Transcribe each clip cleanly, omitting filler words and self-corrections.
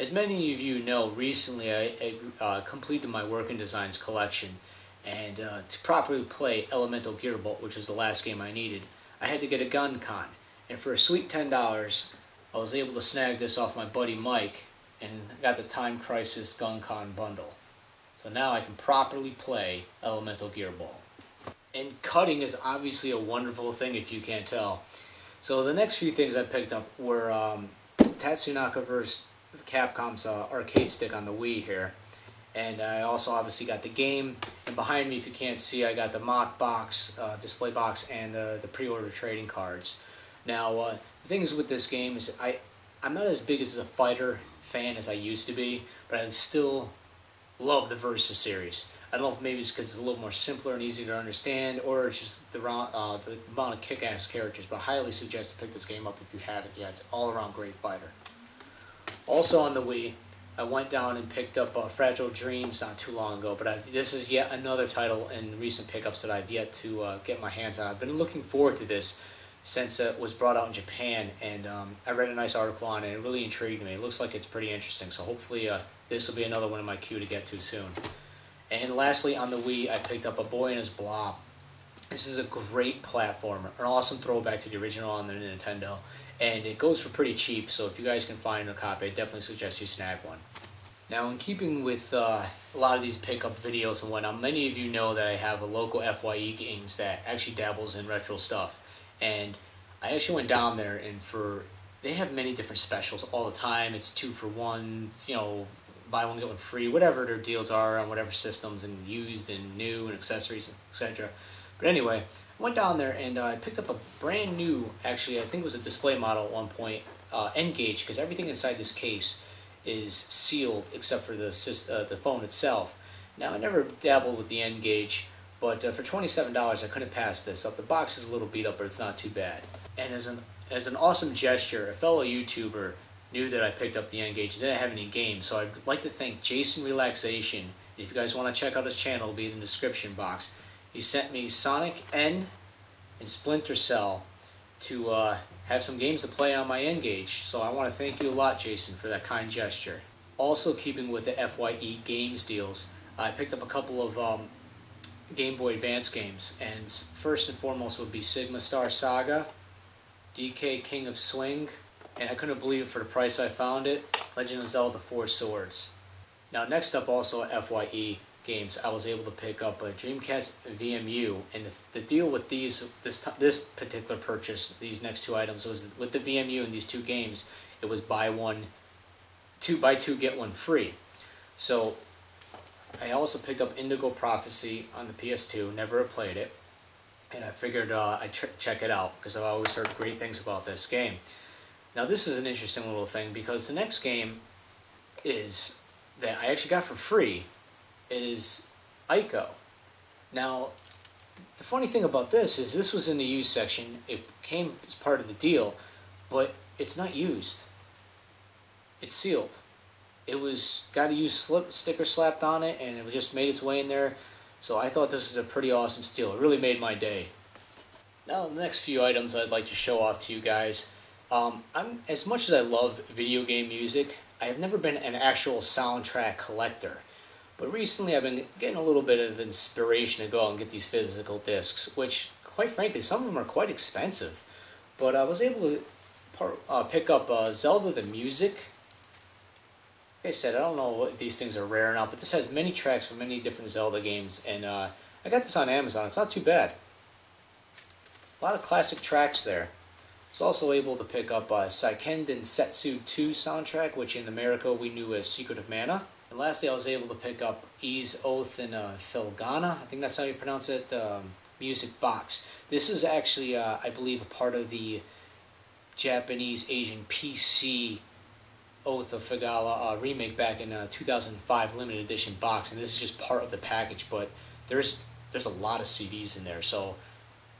As many of you know, recently I completed my Work and Designs collection, and to properly play Elemental Gearbolt, which was the last game I needed, I had to get a gun con. And for a sweet $10, I was able to snag this off my buddy Mike, and got the Time Crisis Gun Con bundle. So now I can properly play Elemental Gearbolt. And cutting is obviously a wonderful thing if you can't tell. So the next few things I picked up were Tatsunaka vs. Capcom's arcade stick on the Wii here. And I also obviously got the game. And behind me, if you can't see, I got the mock box, display box, and the pre-order trading cards. Now, the thing is with this game is I'm not as big as a fighter fan as I used to be, but I still love the Versus series. I don't know if maybe it's because it's a little more simpler and easier to understand, or it's just the amount of kick-ass characters, but I highly suggest to pick this game up if you haven't yet. It's all-around great fighter. Also on the Wii, I went down and picked up Fragile Dreams not too long ago, but this is yet another title in recent pickups that I've yet to get my hands on. I've been looking forward to this since it was brought out in Japan, and I read a nice article on it, and it really intrigued me. It looks like it's pretty interesting, so hopefully this will be another one in my queue to get to soon. And lastly, on the Wii, I picked up A Boy and His Blob. This is a great platformer, an awesome throwback to the original on the Nintendo, and it goes for pretty cheap, so if you guys can find a copy, I definitely suggest you snag one. Now, in keeping with a lot of these pickup videos and whatnot, many of you know that I have a local FYE Games that actually dabbles in retro stuff, and I actually went down there, and they have many different specials all the time. It's 2 for 1, you know, buy one get one free, whatever their deals are on whatever systems, and used and new and accessories, etc. But anyway, I went down there and I picked up a brand new, actually I think it was a display model at one point, N-Gage, because everything inside this case is sealed except for the phone itself. Now, I never dabbled with the N-Gage, but for $27 I couldn't pass this up. The box is a little beat up, but it's not too bad. And as an awesome gesture, a fellow YouTuber knew that I picked up the N-Gage. Didn't have any games, so I'd like to thank JasonRelaxation. If you guys want to check out his channel, it'll be in the description box. He sent me Sonic N and Splinter Cell to have some games to play on my N-Gage. So I want to thank you a lot, Jason, for that kind gesture. Also, keeping with the FYE Games deals, I picked up a couple of Game Boy Advance games, and first and foremost would be Sigma Star Saga, DK King of Swing, and I couldn't believe it for the price I found it, Legend of Zelda 4 Swords. Now, next up, also FYE Games, I was able to pick up a Dreamcast VMU, and the deal with this particular purchase, these next two items, was with the VMU and these two games, it was buy two get one free. So I also picked up Indigo Prophecy on the PS2, never played it, and I figured I'd check it out because I've always heard great things about this game. Now, this is an interesting little thing because the next game is that I actually got for free is Ico. Now, the funny thing about this is this was in the used section. It came as part of the deal, but it's not used. It's sealed. It was got a used sticker slapped on it, and it just made its way in there. So I thought this was a pretty awesome steal. It really made my day. Now, the next few items I'd like to show off to you guys. As much as I love video game music, I have never been an actual soundtrack collector. But recently I've been getting a little bit of inspiration to go out and get these physical discs, which, quite frankly, some of them are quite expensive. But I was able to pick up Zelda the Music. Like I said, I don't know if these things are rare or not, but this has many tracks from many different Zelda games, and I got this on Amazon. It's not too bad. A lot of classic tracks there. I was also able to pick up Seiken Densetsu 2 soundtrack, which in America we knew as Secret of Mana. And lastly, I was able to pick up Ys Oath and Filgana, I think that's how you pronounce it, music box. This is actually, I believe, a part of the Japanese Asian PC Oath of Figala remake back in 2005 limited edition box, and this is just part of the package, but there's a lot of CDs in there, so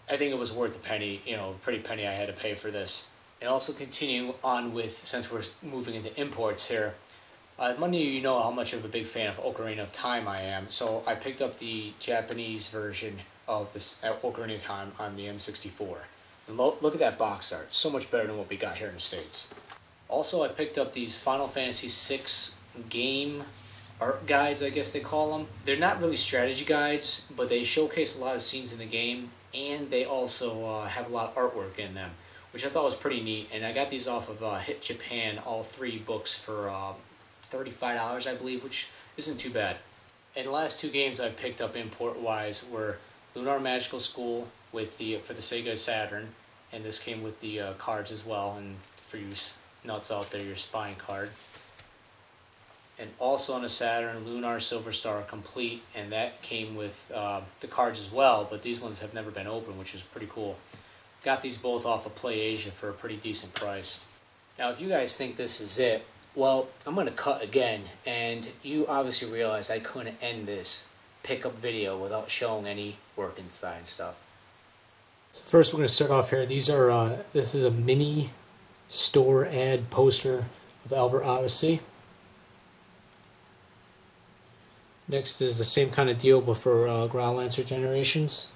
I think it was worth the penny, you know, pretty penny I had to pay for this. And also continuing on with, since we're moving into imports here, many of you know how much of a big fan of Ocarina of Time I am, so I picked up the Japanese version of this Ocarina of Time on the N64. And look at that box art, so much better than what we got here in the States. Also, I picked up these Final Fantasy VI game art guides, I guess they call them. They're not really strategy guides, but they showcase a lot of scenes in the game, and they also have a lot of artwork in them, which I thought was pretty neat. And I got these off of Hit Japan, all 3 books for $35, I believe, which isn't too bad. And the last 2 games I picked up import-wise were Lunar Magical School with for the Sega Saturn, and this came with the cards as well, and for you nuts out there, your spine card. And also on the Saturn, Lunar Silver Star Complete, and that came with the cards as well, but these ones have never been opened, which is pretty cool. Got these both off of PlayAsia for a pretty decent price. Now, if you guys think this is it, well, I'm going to cut again, and you obviously realize I couldn't end this pickup video without showing any work inside stuff. So first we're going to start off here. These are, this is a mini store ad poster of Albert Odyssey. Next is the same kind of deal, but for Ground Lancer Generations.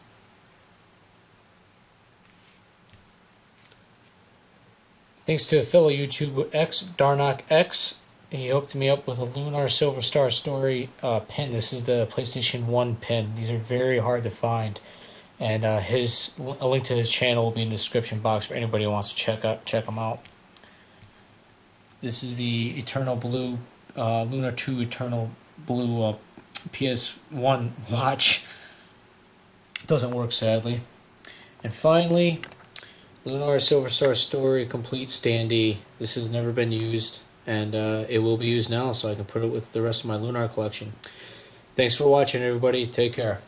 Thanks to a fellow YouTuber, xdarnokx, he hooked me up with a Lunar Silver Star Story pin. This is the PlayStation 1 pin. These are very hard to find, and a link to his channel will be in the description box for anybody who wants to check them out. This is the Eternal Blue, Lunar 2 Eternal Blue PS1 watch. It doesn't work, sadly. And finally, Lunar Silver Star Story Complete Standee. This has never been used, and it will be used now, so I can put it with the rest of my Lunar collection. Thanks for watching, everybody. Take care.